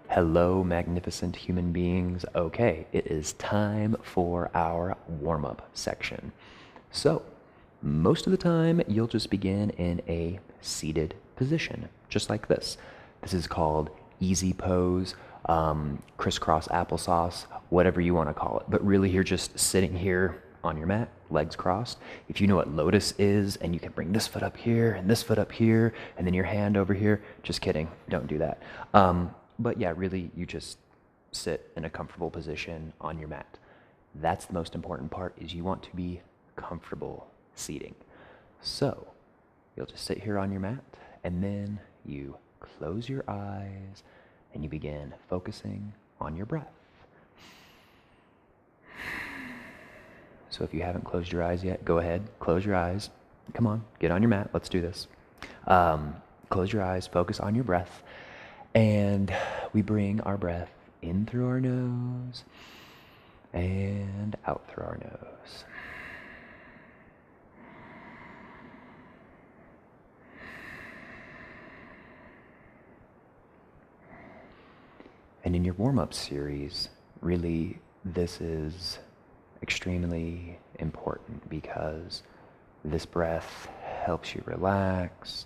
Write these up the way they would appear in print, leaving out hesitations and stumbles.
Hello, magnificent human beings. Okay, it is time for our warm-up section. So, most of the time, you'll just begin in a seated position, just like this. This is called easy pose, crisscross applesauce, whatever you want to call it. But really, you're just sitting here on your mat, legs crossed. If you know what lotus is, and you can bring this foot up here and this foot up here, and then your hand over here, just kidding, don't do that. But yeah, really, you just sit in a comfortable position on your mat. That's the most important part, is you want to be comfortable seating. So you'll just sit here on your mat, and then you close your eyes, and you begin focusing on your breath. So if you haven't closed your eyes yet, go ahead, close your eyes. Come on, get on your mat, let's do this. Close your eyes, focus on your breath. And we bring our breath in through our nose and out through our nose. And in your warm-up series, really, this is extremely important because this breath helps you relax,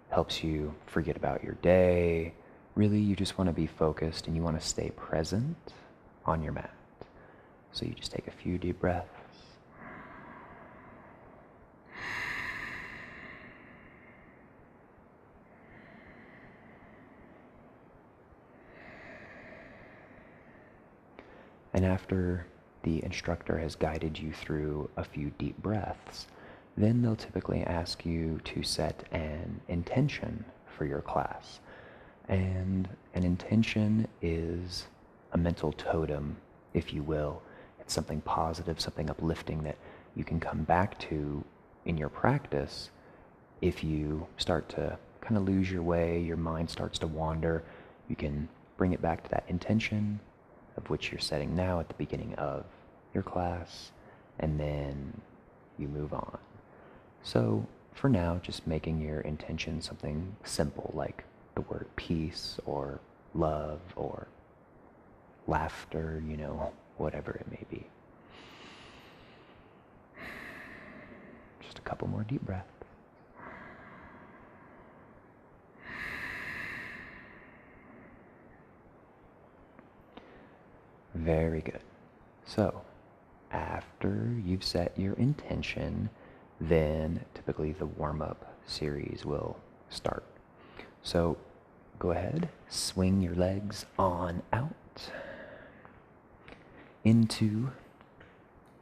helps you forget about your day. Really, you just want to be focused and you want to stay present on your mat. So you just take a few deep breaths. And after the instructor has guided you through a few deep breaths, then they'll typically ask you to set an intention for your class. And an intention is a mental totem, if you will. It's something positive, something uplifting that you can come back to in your practice. If you start to kind of lose your way, your mind starts to wander, you can bring it back to that intention of which you're setting now at the beginning of your class, and then you move on. So for now, just making your intention something simple like the word peace or love or laughter, whatever it may be. Just a couple more deep breaths. Very good. So, after you've set your intention, then typically the warm-up series will start. So go ahead, swing your legs on out into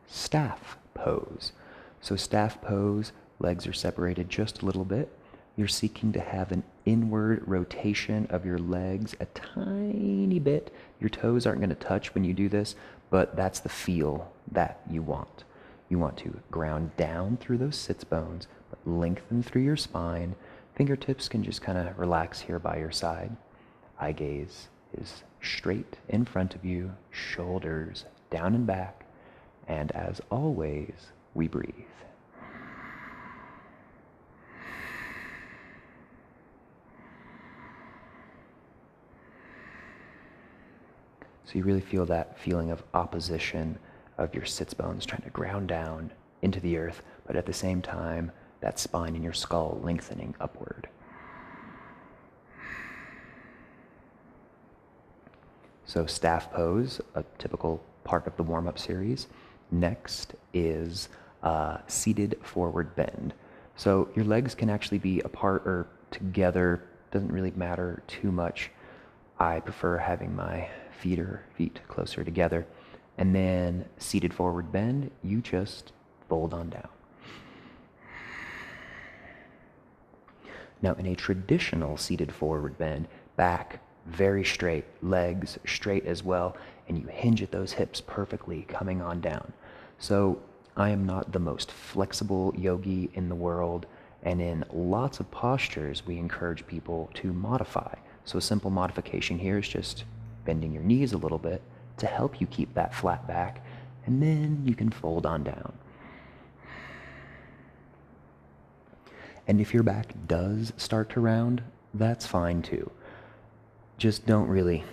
staff pose. So staff pose, legs are separated just a little bit. You're seeking to have an inward rotation of your legs a tiny bit. Your toes aren't going to touch when you do this, but that's the feel that you want. You want to ground down through those sits bones, but lengthen through your spine. Fingertips can just kind of relax here by your side. Eye gaze is straight in front of you, shoulders down and back, and as always, we breathe. So you really feel that feeling of opposition of your sits bones trying to ground down into the earth, but at the same time, that spine in your skull lengthening upward. So staff pose, a typical part of the warm-up series. Next is seated forward bend. So your legs can actually be apart or together, doesn't really matter too much. I prefer having my feet closer together. And then seated forward bend, you just fold on down. Now in a traditional seated forward bend, back very straight, legs straight as well, and you hinge at those hips perfectly coming on down. So I am not the most flexible yogi in the world, and in lots of postures we encourage people to modify. So a simple modification here is just bending your knees a little bit to help you keep that flat back, and then you can fold on down. And if your back does start to round, that's fine too. Just don't really,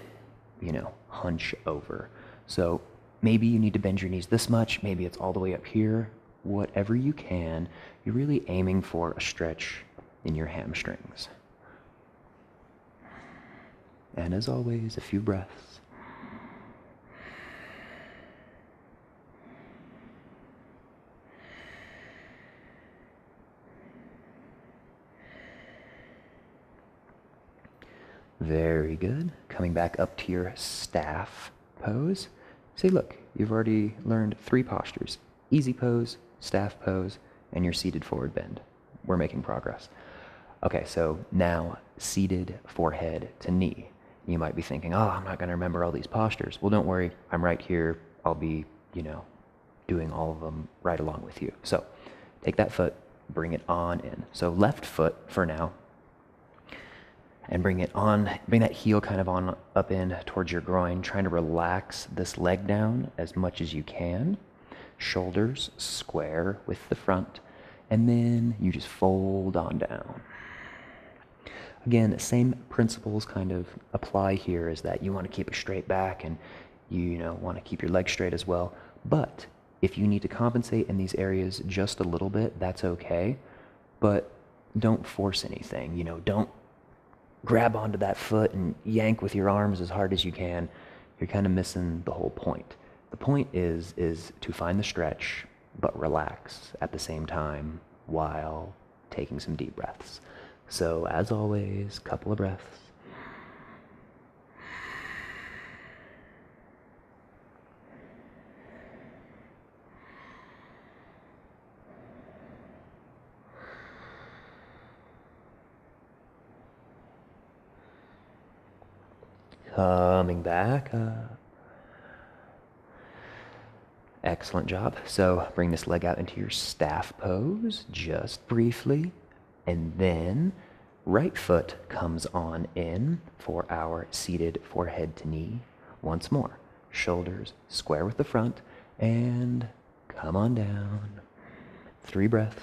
hunch over. So maybe you need to bend your knees this much, maybe it's all the way up here. Whatever you can, you're really aiming for a stretch in your hamstrings. And as always, a few breaths. Very good. Coming back up to your staff pose. See, look, you've already learned 3 postures. Easy pose, staff pose, and your seated forward bend. We're making progress. Okay, so now seated forehead to knee. You might be thinking, oh, I'm not going to remember all these postures. Well, don't worry. I'm right here. I'll be, doing all of them right along with you. So take that foot, bring it on in. So left foot for now. And bring that heel kind of on up in towards your groin, trying to relax this leg down as much as you can. Shoulders square with the front, and then you just fold on down. Again, same principles kind of apply here, is that you want to keep a straight back and you want to keep your legs straight as well. But if you need to compensate in these areas just a little bit, that's okay. But don't force anything, don't grab onto that foot and yank with your arms as hard as you can. You're kind of missing the whole point. The point is to find the stretch, but relax at the same time while taking some deep breaths. So as always, couple of breaths. Coming back up. Excellent job. So bring this leg out into your staff pose just briefly. And then right foot comes on in for our seated forehead to knee. Once more. Shoulders square with the front. And come on down. 3 breaths.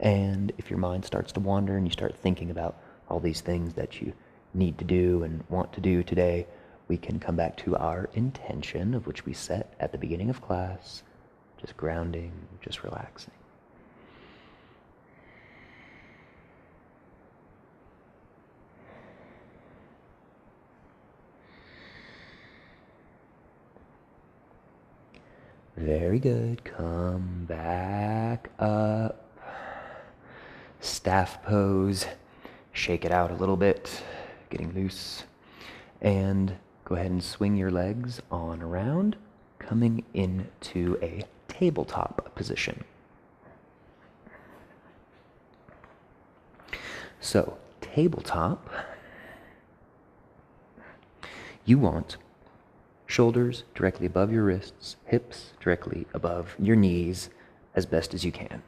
And if your mind starts to wander and you start thinking about all these things that you need to do and want to do today, we can come back to our intention, of which we set at the beginning of class, just grounding, just relaxing. Very good. Come back up. Staff pose. Shake it out a little bit, getting loose. And go ahead and swing your legs on around, coming into a tabletop position. So, tabletop, you want shoulders directly above your wrists, hips directly above your knees as best as you can.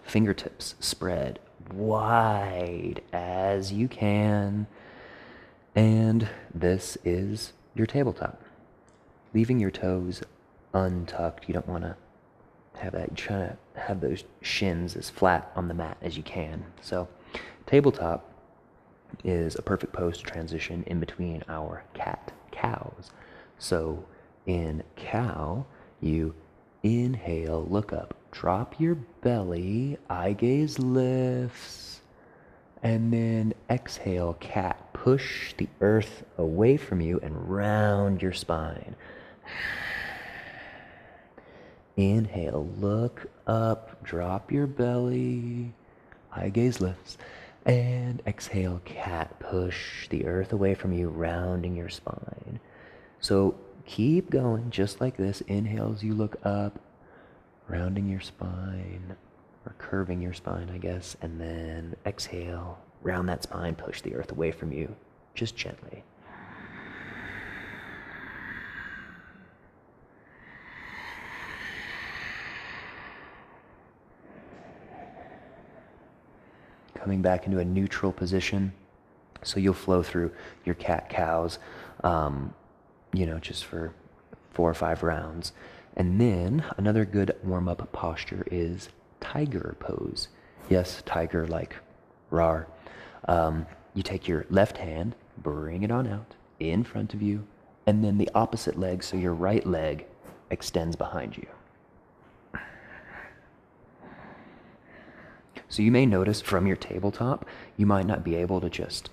Fingertips spread wide as you can. And this is your tabletop. Leaving your toes untucked. You don't want to have that. You're trying to have those shins as flat on the mat as you can. So tabletop is a perfect pose to transition in between our cat-cows. So in cow, you inhale, look up, drop your belly, eye gaze lifts, and then exhale, cat. Push the earth away from you and round your spine. Inhale, look up, drop your belly, eye gaze lifts, and exhale, cat. Push the earth away from you, rounding your spine. So keep going just like this. Inhale as you look up, rounding your spine, or curving your spine, I guess, and then exhale, round that spine, push the earth away from you, just gently. Coming back into a neutral position, So you'll flow through your cat-cows, just for 4 or 5 rounds. And then another good warm-up posture is tiger pose. Yes, tiger like rawr. You take your left hand, bring it on out in front of you, and then the opposite leg, so your right leg extends behind you. So you may notice from your tabletop, you might not be able to just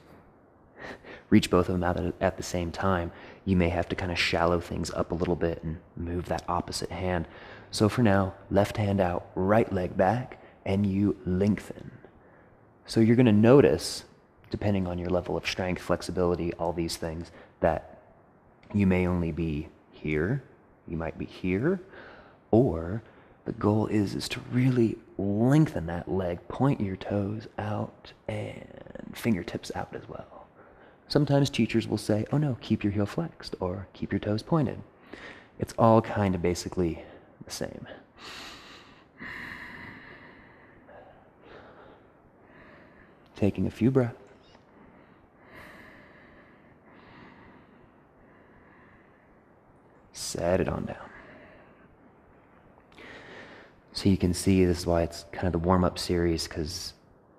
reach both of them out at the same time. You may have to kind of shallow things up a little bit and move that opposite hand. So for now, left hand out, right leg back, and you lengthen. So you're going to notice, depending on your level of strength, flexibility, all these things, that you may only be here, you might be here, or the goal is to really lengthen that leg, point your toes out and fingertips out as well. Sometimes teachers will say, oh no, keep your heel flexed or keep your toes pointed. It's all kind of basically the same. Taking a few breaths. Set it on down. So you can see this is why it's kind of the warm-up series, because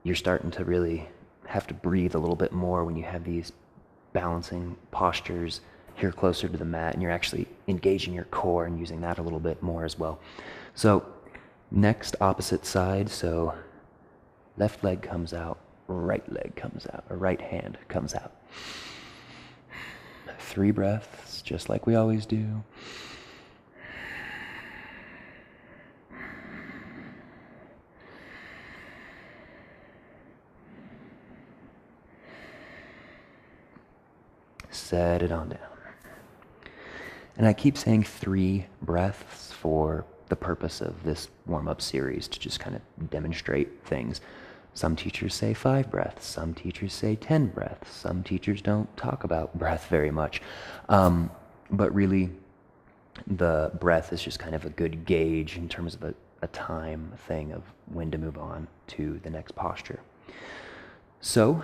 you're starting to really have to breathe a little bit more when you have these balancing postures here closer to the mat, and you're actually engaging your core and using that a little bit more as well. So next, opposite side. So left leg comes out, right leg comes out, or right hand comes out. 3 breaths, just like we always do. Set it on down. And I keep saying 3 breaths for the purpose of this warm-up series, to just kind of demonstrate things. Some teachers say 5 breaths, some teachers say 10 breaths, some teachers don't talk about breath very much. But really, the breath is just kind of a good gauge in terms of a time thing of when to move on to the next posture. So,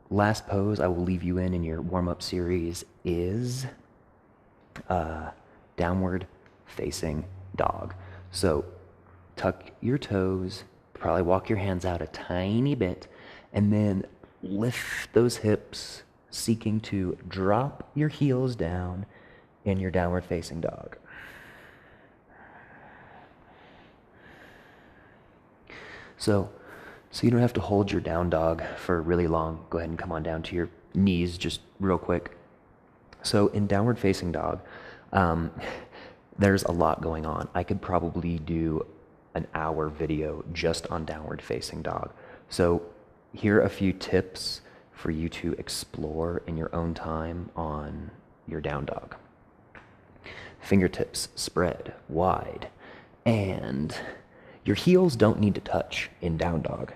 last pose I will leave you in your warm-up series is downward facing dog. So tuck your toes, probably walk your hands out a tiny bit, and then lift those hips, seeking to drop your heels down in your downward facing dog. So you don't have to hold your down dog for really long. Go ahead and come on down to your knees just real quick. So in downward facing dog, there's a lot going on. I could probably do an hour video just on downward facing dog. So here are a few tips for you to explore in your own time on your down dog. Fingertips spread wide, and your heels don't need to touch in down dog.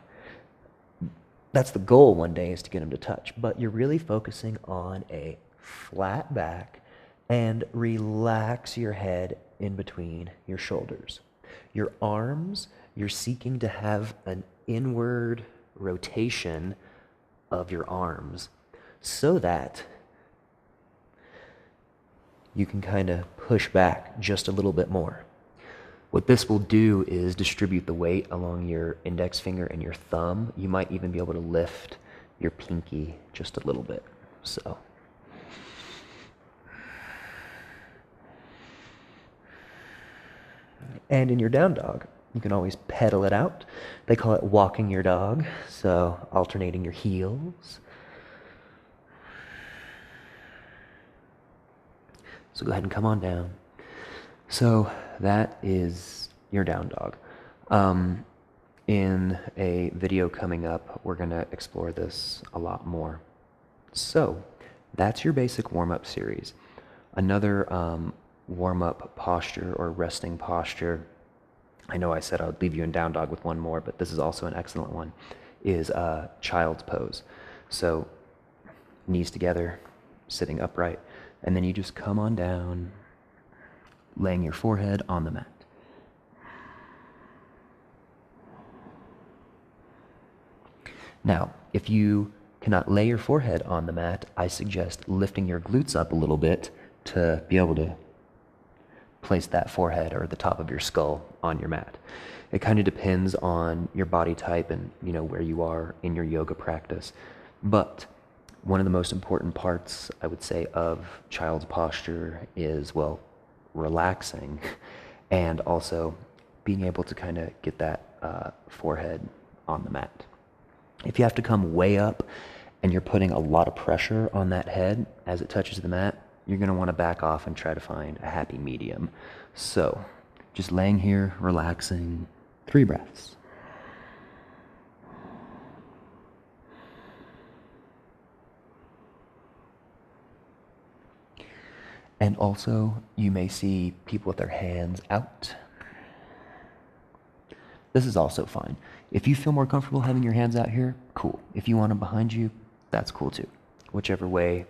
That's the goal one day, is to get them to touch, but you're really focusing on a flat back and relax your head in between your shoulders. Your arms, you're seeking to have an inward rotation of your arms so that you can kind of push back just a little bit more. What this will do is distribute the weight along your index finger and your thumb. You might even be able to lift your pinky just a little bit. So. And in your down dog, you can always pedal it out. They call it walking your dog, so alternating your heels. So go ahead and come on down. So that is your down dog. In a video coming up, we're going to explore this a lot more. So that's your basic warm-up series. Another warm-up posture or resting posture, I know I said I'd leave you in down dog with one more, but this is also an excellent one, is child's pose. So knees together, sitting upright, and then you just come on down, laying your forehead on the mat. Now, if you cannot lay your forehead on the mat, I suggest lifting your glutes up a little bit to be able to place that forehead or the top of your skull on your mat. It kind of depends on your body type and where you are in your yoga practice. But one of the most important parts, I would say, of child's posture is, well, relaxing and also being able to kind of get that forehead on the mat. If you have to come way up and you're putting a lot of pressure on that head as it touches the mat, you're going to want to back off and try to find a happy medium. So just laying here, relaxing, 3 breaths. And also, you may see people with their hands out. This is also fine. If you feel more comfortable having your hands out here, cool. If you want them behind you, that's cool too. Whichever way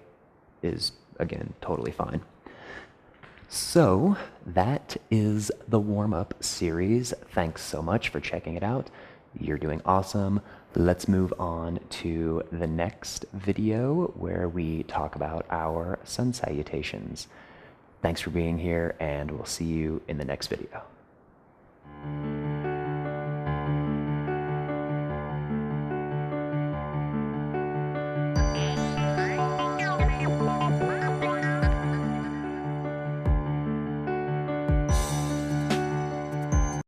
is, again, totally fine. So that is the warm-up series. Thanks so much for checking it out. You're doing awesome. Let's move on to the next video where we talk about our sun salutations. Thanks for being here, and we'll see you in the next video.